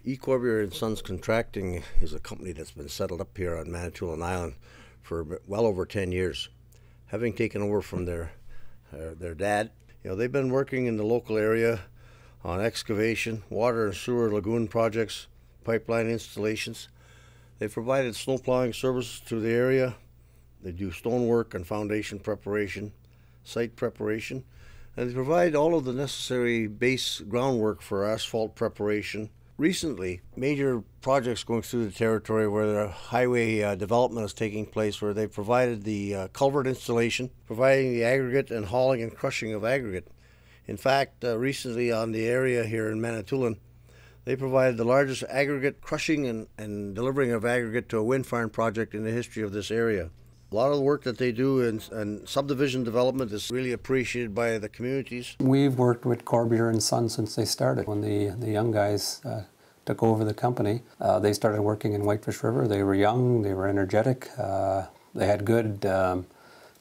Corbiere and Sons Contracting is a company that's been settled up here on Manitoulin Island for well over 10 years. Having taken over from their dad, they've been working in the local area on excavation, water and sewer lagoon projects, pipeline installations. They've provided snow plowing services to the area. They do stonework and foundation preparation, site preparation, and they provide all of the necessary base groundwork for asphalt preparation. Recently, major projects going through the territory where the highway development is taking place, where they provided the culvert installation, providing the aggregate and hauling and crushing of aggregate. In fact, recently on the area here in Manitoulin, they provided the largest aggregate crushing and delivering of aggregate to a wind farm project in the history of this area. A lot of the work that they do in subdivision development is really appreciated by the communities. We've worked with Corbiere and Sons since they started. When the young guys took over the company, they started working in Whitefish River. They were young, they were energetic, they had good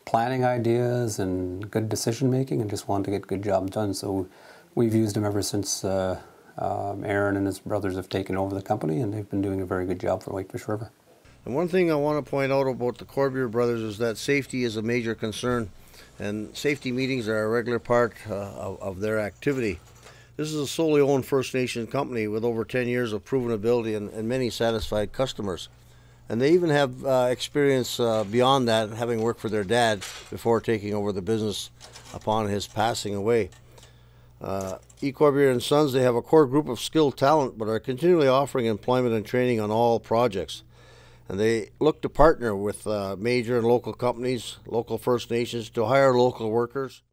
planning ideas and good decision making and just wanted to get good jobs done. So we've used them ever since Aaron and his brothers have taken over the company, and they've been doing a very good job for Whitefish River. And one thing I want to point out about the Corbiere brothers is that safety is a major concern, and safety meetings are a regular part of their activity. This is a solely owned First Nation company with over 10 years of proven ability and many satisfied customers. And they even have experience beyond that, having worked for their dad before taking over the business upon his passing away. Corbiere and Sons, they have a core group of skilled talent, but are continually offering employment and training on all projects. And they look to partner with major and local companies, local First Nations, to hire local workers.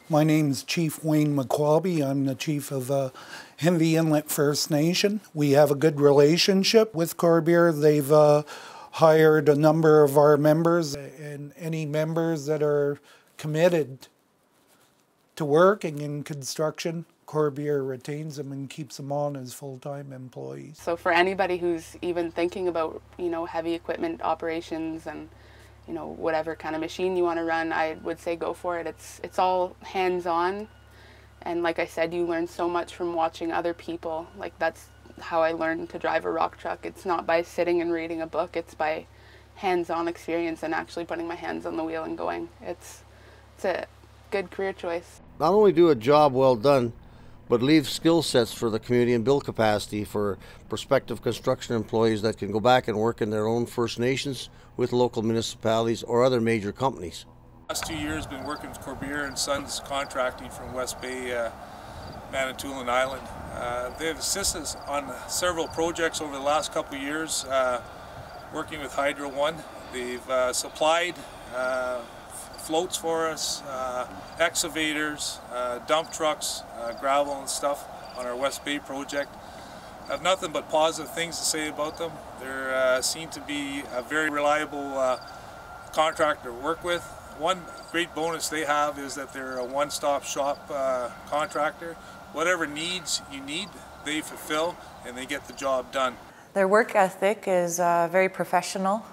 My name's Chief Wayne McQualby. I'm the chief of Henvey Inlet First Nation. We have a good relationship with Corbiere. They've hired a number of our members, and any members that are committed to working in construction, Corbiere retains them and keeps them on as full-time employees. So for anybody who's even thinking about, heavy equipment operations and, whatever kind of machine you want to run, I would say go for it. It's all hands-on, and like I said, you learn so much from watching other people. Like, that's how I learned to drive a rock truck. It's not by sitting and reading a book, it's by hands-on experience and actually putting my hands on the wheel and going. It's a good career choice. Not only do a job well done, but leave skill sets for the community and build capacity for prospective construction employees that can go back and work in their own First Nations with local municipalities or other major companies. Last 2 years been working with Corbiere and Sons Contracting from West Bay, Manitoulin Island. They've assisted us on several projects over the last couple of years, working with Hydro One. They've supplied floats for us, excavators, dump trucks, gravel and stuff on our West Bay project. I have nothing but positive things to say about them. They seem to be a very reliable contractor to work with. One great bonus they have is that they're a one-stop shop contractor. Whatever needs you need, they fulfill and they get the job done. Their work ethic is very professional.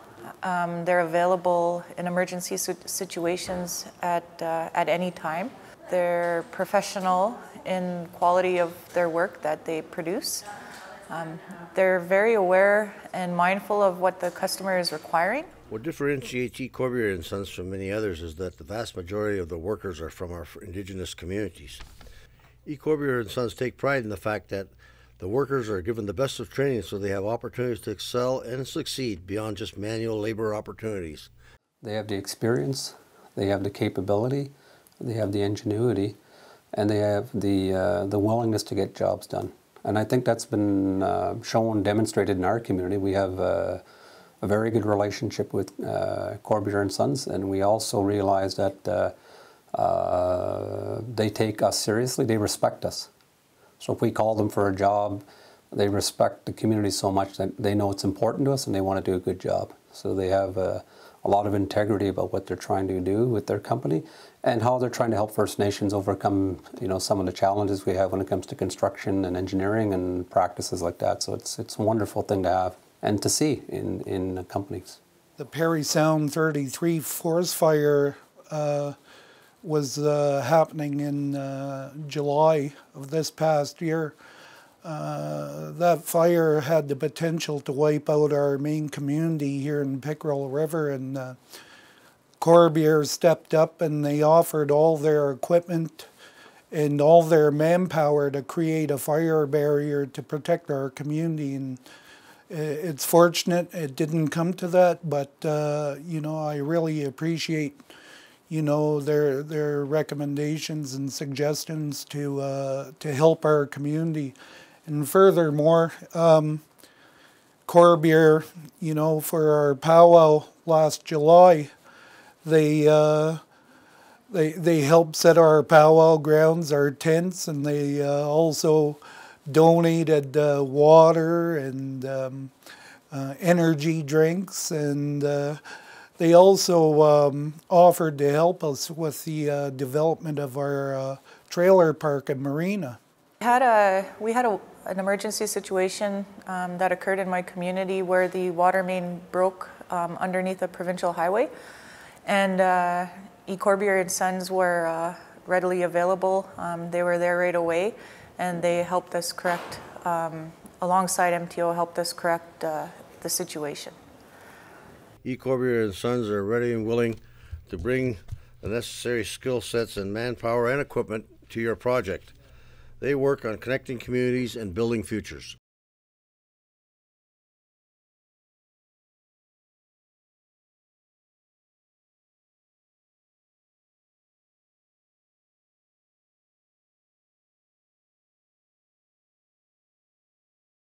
They're available in emergency situations at any time. They're professional in quality of their work that they produce. They're very aware and mindful of what the customer is requiring. What differentiates Corbiere and Sons from many others is that the vast majority of the workers are from our Indigenous communities. Corbiere and Sons take pride in the fact that the workers are given the best of training so they have opportunities to excel and succeed beyond just manual labor opportunities. They have the experience, they have the capability, they have the ingenuity, and they have the willingness to get jobs done. And I think that's been shown, demonstrated in our community. We have a very good relationship with Corbiere and Sons, and we also realize that they take us seriously, they respect us. So if we call them for a job, they respect the community so much that they know it's important to us and they want to do a good job. So they have a lot of integrity about what they're trying to do with their company and how they're trying to help First Nations overcome, some of the challenges we have when it comes to construction and engineering and practices like that. So it's a wonderful thing to have and to see in companies. The Parry Sound 33 forest fire was happening in July of this past year. That fire had the potential to wipe out our main community here in Pickerel River, and Corbiere stepped up and they offered all their equipment and all their manpower to create a fire barrier to protect our community. And it's fortunate it didn't come to that, but you know, I really appreciate, you know, their recommendations and suggestions to help our community. And furthermore, Corbiere, you know, for our powwow last July, they helped set our powwow grounds, our tents, and they also donated water and energy drinks, and they also offered to help us with the development of our trailer park and marina. We had an emergency situation that occurred in my community where the water main broke underneath a provincial highway, and Corbiere and Sons were readily available. They were there right away, and they helped us correct, alongside MTO, helped us correct the situation. Corbiere and Sons are ready and willing to bring the necessary skill sets and manpower and equipment to your project. They work on connecting communities and building futures.